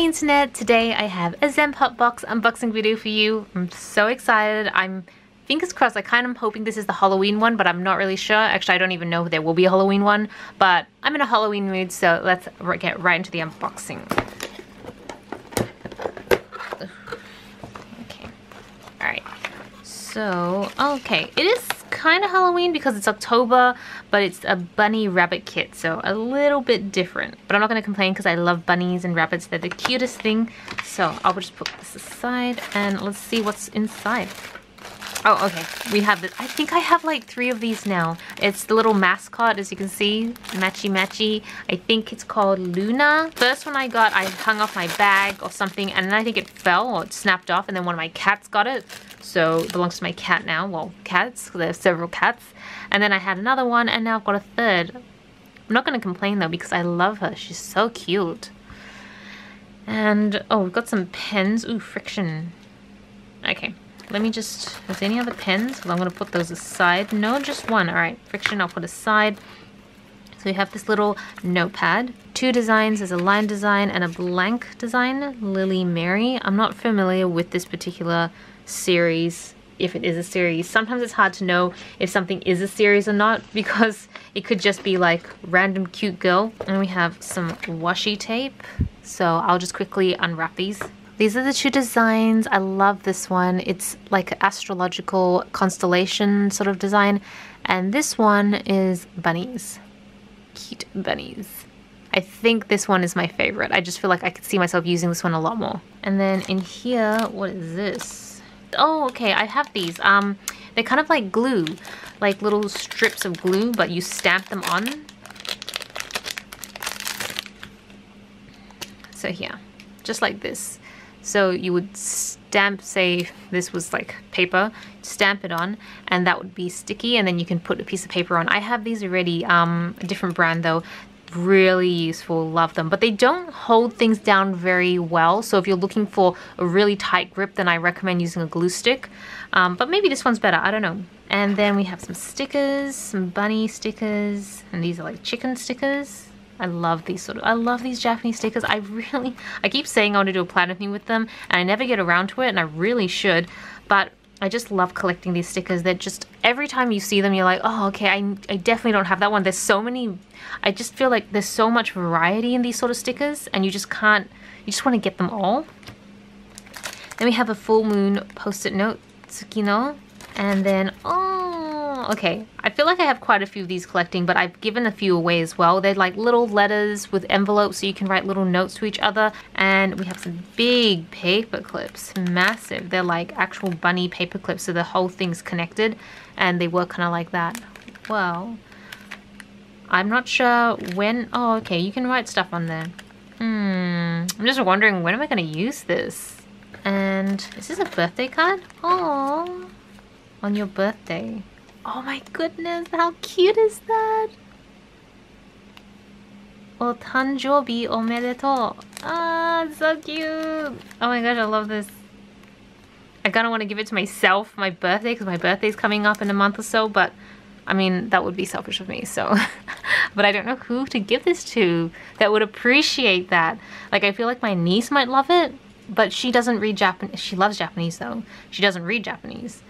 internet, today I have a Zenpop box unboxing video for you. I'm so excited. I'm fingers crossed. I kind of hoping this is the Halloween one, but I'm not really sure. Actually, I don't even know if there will be a Halloween one, but I'm in a Halloween mood, so let's get right into the unboxing. Okay, alright. So, okay, it is kind of Halloween because it's October, but it's a bunny rabbit kit, so a little bit different. But I'm not going to complain because I love bunnies and rabbits. They're the cutest thing. So I'll just put this aside and let's see what's inside. Oh, okay, we have this. I think I have like 3 of these now. It's the little mascot, as you can see, matchy matchy. I think it's called Luna. First one I got, I hung off my bag or something, and then I think it fell or it snapped off, and then one of my cats got it. So it belongs to my cat now. Well, cats, there are several cats. And then I had another one, and now I've got a third. I'm not going to complain though because I love her. She's so cute. And, oh, we've got some pens. Ooh, Frixion. Okay. Let me just, is there any other pens? Well, I'm going to put those aside. No, just one. Alright, Frixion I'll put aside. So we have this little notepad. 2 designs. There's a line design and a blank design. Lily Mary. I'm not familiar with this particular series, if it is a series. Sometimes it's hard to know if something is a series or not because it could just be like random cute girl. And we have some washi tape. So I'll just quickly unwrap these. These are the 2 designs. I love this one. It's like an astrological constellation sort of design. And this one is bunnies. Cute bunnies. I think this one is my favorite. I just feel like I could see myself using this one a lot more. And then in here, what is this? Oh, okay, I have these. They're kind of like glue. Like little strips of glue, but you stamp them on. So here, just like this. So you would stamp, say this was like paper, stamp it on, and that would be sticky, and then you can put a piece of paper on. I have these already, a different brand though. Really useful, love them. But they don't hold things down very well, so if you're looking for a really tight grip, then I recommend using a glue stick. But maybe this one's better, I don't know. And then we have some stickers, some bunny stickers, and these are like chicken stickers. I love these I love these Japanese stickers. I keep saying I want to do a planet thing with them, and I never get around to it, and I really should, but I just love collecting these stickers. They're just, every time you see them, you're like, oh, okay, I definitely don't have that one. There's so many, I just feel like there's so much variety in these sort of stickers, and you just can't, you just want to get them all. Then we have a full moon post-it note, Tsukino, and then, okay, I feel like I have quite a few of these collecting, but I've given a few away as well. They're like little letters with envelopes so you can write little notes to each other. And we have some big paper clips, massive. They're like actual bunny paper clips, so the whole thing's connected and they work kind of like that. Well, I'm not sure when, oh, okay, you can write stuff on there. I'm just wondering, when am I going to use this? And is this a birthday card? Oh, on your birthday. Oh my goodness, how cute is that? O tanjobi omedetou. Ah, so cute. Oh my gosh, I love this. I kind of want to give it to myself for my birthday because my birthday's coming up in a month or so, but I mean, that would be selfish of me, so. But I don't know who to give this to that would appreciate that. Like, I feel like my niece might love it, but she doesn't read Japanese. She loves Japanese though. She doesn't read Japanese.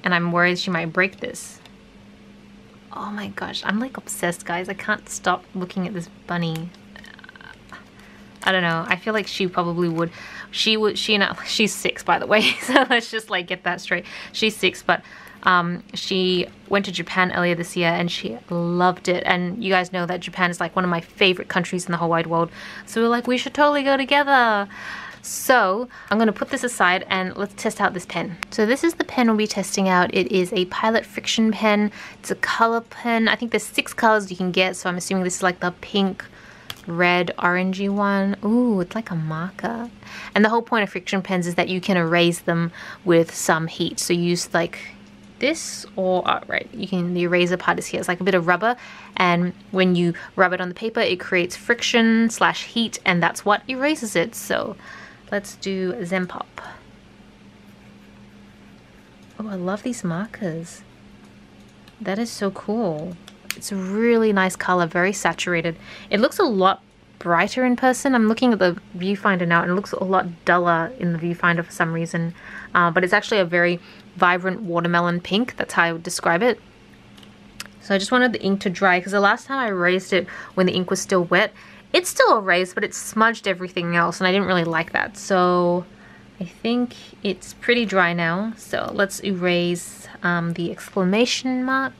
And I'm worried she might break this. Oh my gosh, I'm like obsessed, guys. I can't stop looking at this bunny. I don't know. I feel like she probably would. She's 6, by the way. So let's just like get that straight. She's 6, but she went to Japan earlier this year and she loved it. And you guys know that Japan is like one of my favorite countries in the whole wide world. So we're like, we should totally go together. So I'm going to put this aside and let's test out this pen. So this is the pen we'll be testing out. It is a Pilot Frixion pen. It's a color pen. I think there's 6 colors you can get. So I'm assuming this is like the pink, red, orangey one. Ooh, it's like a marker. And the whole point of Frixion pens is that you can erase them with some heat. So you use like this or, right, you can, the eraser part is here. It's like a bit of rubber. And when you rub it on the paper, it creates friction / heat, and that's what erases it. So let's do Zenpop. Oh, I love these markers. That is so cool. It's a really nice color, very saturated. It looks a lot brighter in person. I'm looking at the viewfinder now and it looks a lot duller in the viewfinder for some reason. But it's actually a very vibrant watermelon pink. That's how I would describe it. So I just wanted the ink to dry because the last time I erased it when the ink was still wet, it's still erased, but it smudged everything else and I didn't really like that. So I think it's pretty dry now. So let's erase the exclamation mark.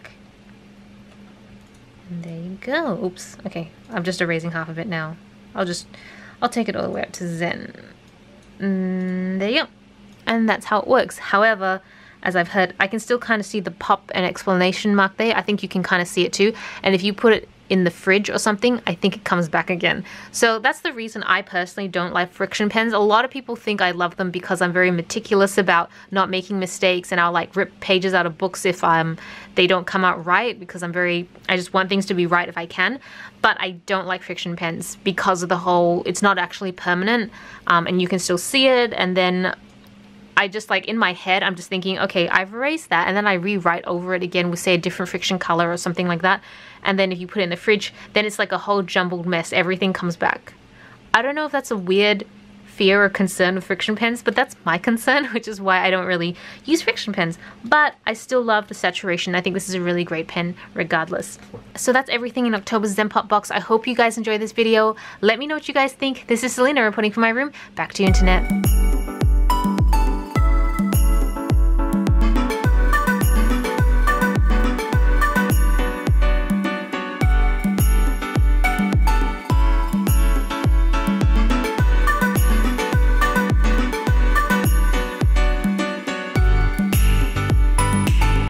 And there you go. Oops. Okay, I'm just erasing half of it now. I'll take it all the way up to Zen. There you go. And that's how it works. However, as I've heard, I can still kind of see the pop and exclamation mark there. I think you can kind of see it too. And if you put it in the fridge or something, I think it comes back again. So that's the reason I personally don't like Frixion pens. A lot of people think I love them because I'm very meticulous about not making mistakes, and I'll like rip pages out of books if they don't come out right, because I just want things to be right if I can. But I don't like Frixion pens because of the whole, it's not actually permanent, and you can still see it, and then I just like in my head I'm just thinking, okay, I've erased that, and then I rewrite over it again with say a different Frixion color or something like that, and then if you put it in the fridge, then it's like a whole jumbled mess. Everything comes back. I don't know if that's a weird fear or concern with Frixion pens, but that's my concern, which is why I don't really use Frixion pens. But I still love the saturation. I think this is a really great pen regardless. So that's everything in October's Zenpop box. I hope you guys enjoyed this video. Let me know what you guys think. This is Celina reporting from my room. Back to you, internet.